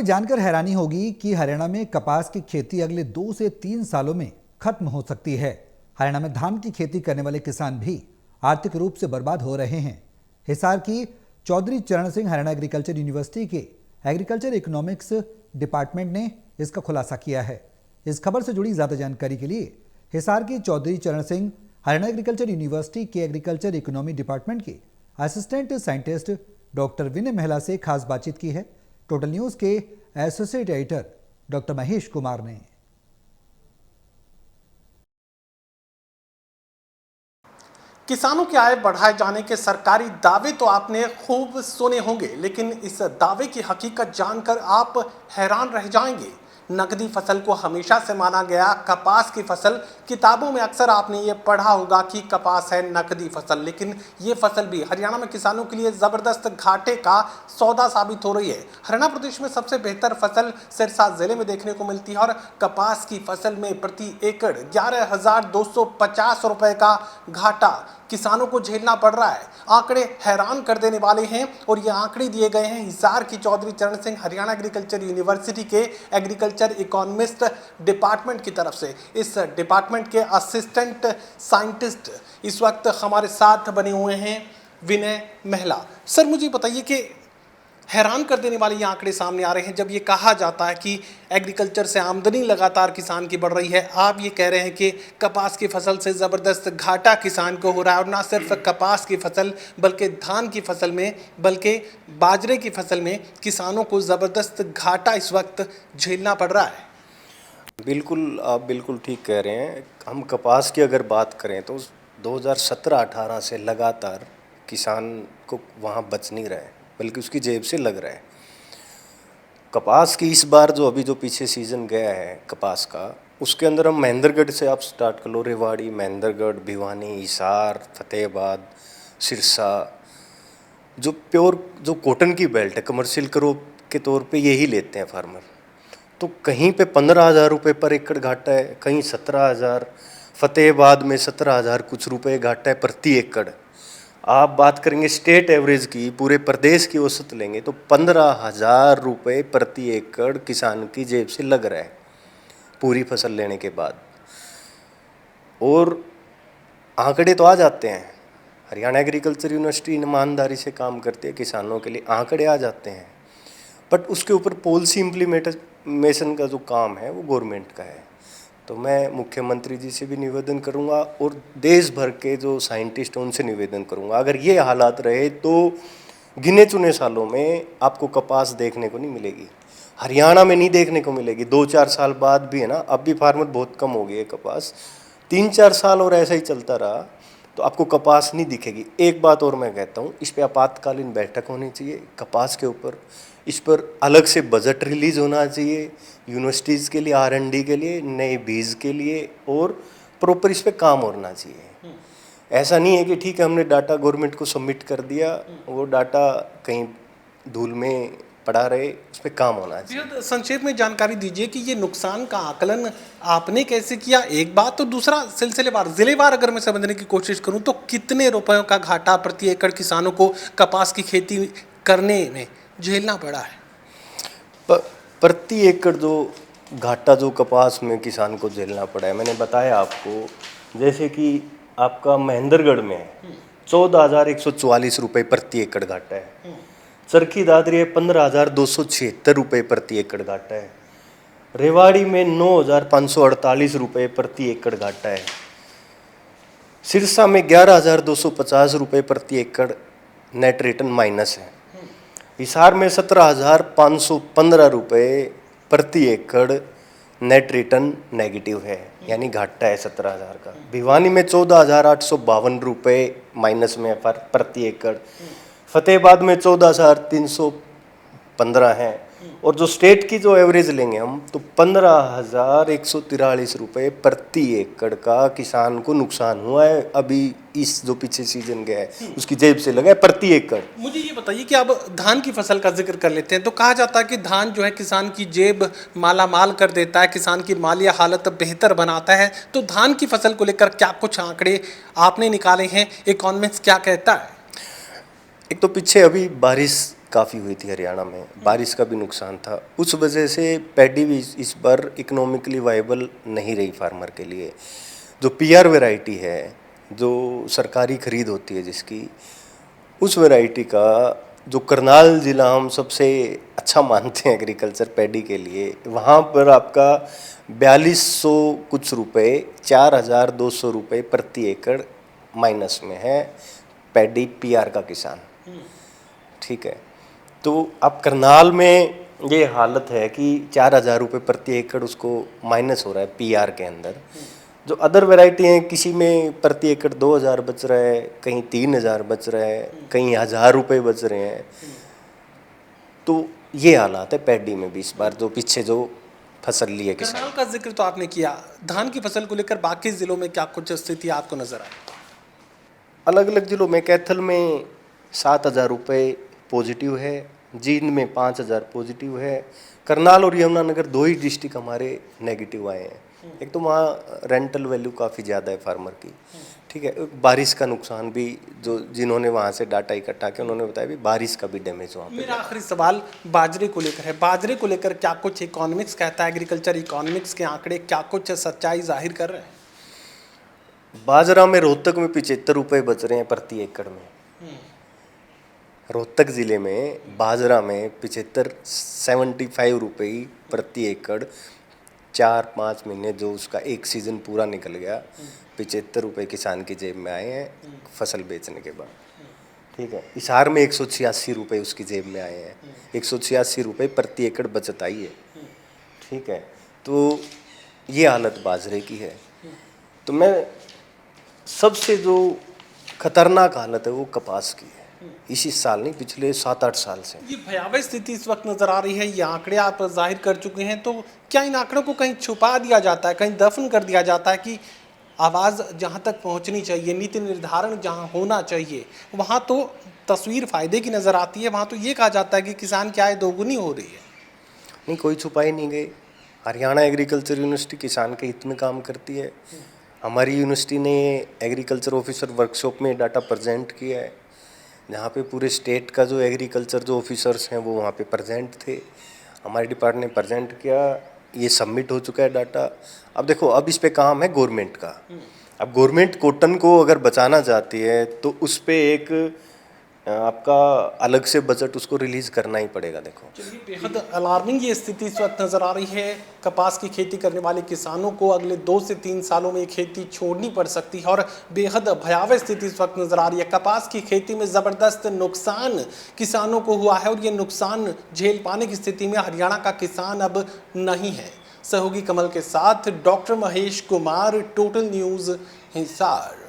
ये जानकर हैरानी होगी कि हरियाणा में कपास की खेती अगले 2 से 3 सालों में खत्म हो सकती है। हरियाणा में धान की खेती करने वाले किसान भी आर्थिक रूप से बर्बाद हो रहे हैं। हिसार की चौधरी चरण सिंह हरियाणा एग्रीकल्चर यूनिवर्सिटी के एग्रीकल्चर इकोनॉमिक्स डिपार्टमेंट ने इसका खुलासा किया है। इस खबर से जुड़ी ज्यादा जानकारी के लिए हिसार की चौधरी चरण सिंह हरियाणा एग्रीकल्चर यूनिवर्सिटी के एग्रीकल्चर इकोनॉमी डिपार्टमेंट के असिस्टेंट साइंटिस्ट डॉक्टर विनय महिला से खास बातचीत की है। टोटल न्यूज के associate editor doctor Mahesh Kumar ने। किसानों की आय बढ़ाए जाने के सरकारी दावे तो आपने खूब सुने होंगे, लेकिन इस दावे की हकीकत जानकर आप हैरान रह जाएंगे। नकदी फसल को हमेशा से माना गया कपास की फसल, किताबों में अक्सर आपने ये पढ़ा होगा कि कपास है नकदी फसल, लेकिन ये फसल भी हरियाणा में किसानों के लिए ज़बरदस्त घाटे का सौदा साबित हो रही है। हरियाणा प्रदेश में सबसे बेहतर फसल सिरसा जिले में देखने को मिलती है और कपास की फसल में प्रति एकड़ 11,250 रुपये का घाटा किसानों को झेलना पड़ रहा है। आंकड़े हैरान कर देने वाले हैं और ये आंकड़े दिए गए हैं हिसार की चौधरी चरण सिंह हरियाणा एग्रीकल्चर यूनिवर्सिटी के एग्रीकल्चर इकोनॉमिस्ट डिपार्टमेंट की तरफ से। इस डिपार्टमेंट के असिस्टेंट साइंटिस्ट इस वक्त हमारे साथ बने हुए हैं विनय महिला। सर, मुझे बताइए कि हैरान कर देने वाले ये आंकड़े सामने आ रहे हैं जब ये कहा जाता है कि एग्रीकल्चर से आमदनी लगातार किसान की बढ़ रही है। आप ये कह रहे हैं कि कपास की फसल से ज़बरदस्त घाटा किसान को हो रहा है, और ना सिर्फ कपास की फसल बल्कि धान की फसल में, बल्कि बाजरे की फसल में किसानों को ज़बरदस्त घाटा इस वक्त झेलना पड़ रहा है। बिल्कुल, आप बिल्कुल ठीक कह रहे हैं। हम कपास की अगर बात करें तो 2017-18 से लगातार किसान को वहाँ बच नहीं रहा है, बल्कि उसकी जेब से लग रहा है। कपास की इस बार जो पीछे सीज़न गया है कपास का, उसके अंदर हम महेंद्रगढ़ से आप स्टार्ट कर लो, रेवाड़ी, महेंद्रगढ़, भिवानी, हिसार, फतेहाबाद, सिरसा, जो प्योर जो कॉटन की बेल्ट है, कमर्शियल क्रॉप के तौर पे यही लेते हैं फार्मर, तो कहीं पे 15,000 रुपये पर एकड़ घाटा है, कहीं 17,000, फतेहाबाद में 17,000 कुछ रुपये घाटा है प्रति एकड़। आप बात करेंगे स्टेट एवरेज की, पूरे प्रदेश की औसत लेंगे तो 15,000 रुपये प्रति एकड़ किसान की जेब से लग रहा है पूरी फसल लेने के बाद। और आंकड़े तो आ जाते हैं, हरियाणा एग्रीकल्चर यूनिवर्सिटी ईमानदारी से काम करती है, किसानों के लिए आंकड़े आ जाते हैं, बट उसके ऊपर पॉलिसी इम्प्लीमेंटेशन का जो काम है वो गवर्नमेंट का है। तो मैं मुख्यमंत्री जी से भी निवेदन करूंगा और देश भर के जो साइंटिस्ट हैं उनसे निवेदन करूंगा, अगर ये हालात रहे तो गिने चुने सालों में आपको कपास देखने को नहीं मिलेगी, हरियाणा में नहीं देखने को मिलेगी। 2-4 साल बाद भी है ना, अब भी फार्मर बहुत कम हो गई है कपास, 3-4 साल और ऐसा ही चलता रहा तो आपको कपास नहीं दिखेगी। एक बात और मैं कहता हूँ, इस पर आपातकालीन बैठक होनी चाहिए कपास के ऊपर, इस पर अलग से बजट रिलीज होना चाहिए यूनिवर्सिटीज़ के लिए, R&D के लिए, नए बीज के लिए, और प्रॉपर इस पर काम होना चाहिए। ऐसा नहीं है कि ठीक है हमने डाटा गवर्नमेंट को सबमिट कर दिया, वो डाटा कहीं धूल में पड़ा रहे, उस पर काम होना चाहिए। संक्षेप में जानकारी दीजिए कि ये नुकसान का आकलन आपने कैसे किया, एक बात, तो दूसरा सिलसिलेवार जिलेवार अगर मैं समझने की कोशिश करूं तो कितने रुपयों का घाटा प्रति एकड़ किसानों को कपास की खेती करने में झेलना पड़ा है? प्रति एकड़ जो घाटा जो कपास में किसान को झेलना पड़ा है, मैंने बताया आपको, जैसे कि आपका महेंद्रगढ़ में 14,144 रुपये प्रति एकड़ घाटा है, चरखी दादरी है 15,276 रुपये प्रति एकड़ घाटा है, रेवाड़ी में 9,548 रुपये प्रति एकड़ घाटा है, सिरसा में 11,250 रुपये प्रति एकड़ नेट रिटर्न माइनस है, हिसार में 17,515 रुपये प्रति एकड़ नेट रिटर्न नेगेटिव है, यानी घाटा है 17,000 का, भिवानी में 14,852 रुपये माइनस में प्रति एकड़, फतेहाबाद में 14,315 है, और जो स्टेट की जो एवरेज लेंगे हम तो 15,143 रुपये प्रति एकड़ का किसान को नुकसान हुआ है। अभी इस जो पीछे सीजन गया है उसकी जेब से लगा है प्रति एकड़। मुझे ये बताइए कि अब धान की फसल का जिक्र कर लेते हैं, तो कहा जाता है कि धान जो है किसान की जेब माला माल कर देता है, किसान की मालिया हालत बेहतर बनाता है। तो धान की फसल को लेकर क्या कुछ आंकड़े आपने निकाले हैं, इकोनॉमिक्स क्या कहता है? एक तो पीछे अभी बारिश काफ़ी हुई थी हरियाणा में, बारिश का भी नुकसान था। उस वजह से पैडी भी इस बार इकोनॉमिकली वाइबल नहीं रही फार्मर के लिए। जो पीआर वैरायटी है, जो सरकारी खरीद होती है जिसकी, उस वैरायटी का जो करनाल ज़िला हम सबसे अच्छा मानते हैं एग्रीकल्चर पैडी के लिए, वहाँ पर आपका 4200 कुछ रुपए, 4200 रुपये प्रति एकड़ माइनस में है पैडी पीआर का किसान। ठीक है, तो अब करनाल में ये हालत है कि 4000 रुपये प्रति एकड़ उसको माइनस हो रहा है पीआर के अंदर। जो अदर वैरायटी हैं, किसी में प्रति एकड़ 2000 बच रहा है, कहीं 3000 बच रहा है, कहीं 1000 रुपये बच रहे हैं। तो ये हालात है पैडी में भी इस बार, जो पीछे जो फसल ली है किसान। करनाल का जिक्र तो आपने किया, धान की फसल को लेकर बाकी जिलों में क्या कुछ स्थिति आपको नजर आई? अलग अलग जिलों में कैथल में 7000 रुपये पॉजिटिव है, जींद में 5000 पॉजिटिव है, करनाल और यमुनानगर 2 ही डिस्ट्रिक्ट हमारे नेगेटिव आए हैं। एक तो वहाँ रेंटल वैल्यू काफ़ी ज़्यादा है फार्मर की। ठीक है, बारिश का नुकसान भी, जो जिन्होंने वहाँ से डाटा इकट्ठा किया उन्होंने बताया भी बारिश का भी डैमेज वहाँ पे। मेरा आखिरी सवाल बाजरे को लेकर है। बाजरे को लेकर क्या कुछ इकोनॉमिक्स कहता है, एग्रीकल्चर इकोनॉमिक्स के आंकड़े क्या कुछ सच्चाई जाहिर कर रहे हैं? बाजरा में रोहतक में 75 रुपये बच रहे हैं प्रति एकड़ में। रोहतक ज़िले में बाजरा में 75 रुपये प्रति एकड़, 4-5 महीने जो उसका एक सीज़न पूरा निकल गया, 75 रुपये किसान की जेब में आए हैं फसल बेचने के बाद। ठीक है, हिसार में 186 रुपये उसकी जेब में आए हैं, 186 रुपये प्रति एकड़ बचत आई है। ठीक है, तो ये हालत बाजरे की है। तो मैं सबसे जो खतरनाक हालत है वो कपास की है, इसी साल नहीं, पिछले 7-8 साल से। ये भयावह स्थिति इस वक्त नजर आ रही है, ये आंकड़े आप जाहिर कर चुके हैं, तो क्या इन आंकड़ों को कहीं छुपा दिया जाता है, कहीं दफन कर दिया जाता है कि आवाज़ जहां तक पहुंचनी चाहिए, नीति निर्धारण जहां होना चाहिए, वहां तो तस्वीर फायदे की नज़र आती है, वहां तो ये कहा जाता है कि किसान की आय दोगुनी हो रही है? नहीं, कोई छुपाई नहीं गई। हरियाणा एग्रीकल्चर यूनिवर्सिटी किसान के हित में काम करती है। हमारी यूनिवर्सिटी ने एग्रीकल्चर ऑफिसर वर्कशॉप में डाटा प्रेजेंट किया है, जहाँ पे पूरे स्टेट का जो एग्रीकल्चर जो ऑफिसर्स हैं वो वहाँ पे प्रेजेंट थे। हमारे डिपार्टमेंट ने प्रेजेंट किया, ये सबमिट हो चुका है डाटा। अब देखो, अब इस पे काम है गवर्नमेंट का। अब गवर्नमेंट कॉटन को अगर बचाना चाहती है तो उस पे एक आपका अलग से बजट उसको रिलीज करना ही पड़ेगा। देखो, चलिए, बेहद अलार्मिंग ये स्थिति इस वक्त नज़र आ रही है। कपास की खेती करने वाले किसानों को अगले 2 से 3 सालों में ये खेती छोड़नी पड़ सकती है और बेहद भयावह स्थिति इस वक्त नज़र आ रही है। कपास की खेती में ज़बरदस्त नुकसान किसानों को हुआ है और ये नुकसान झेल पाने की स्थिति में हरियाणा का किसान अब नहीं है। सहयोगी कमल के साथ doctor Mahesh Kumar, total news, Hisar.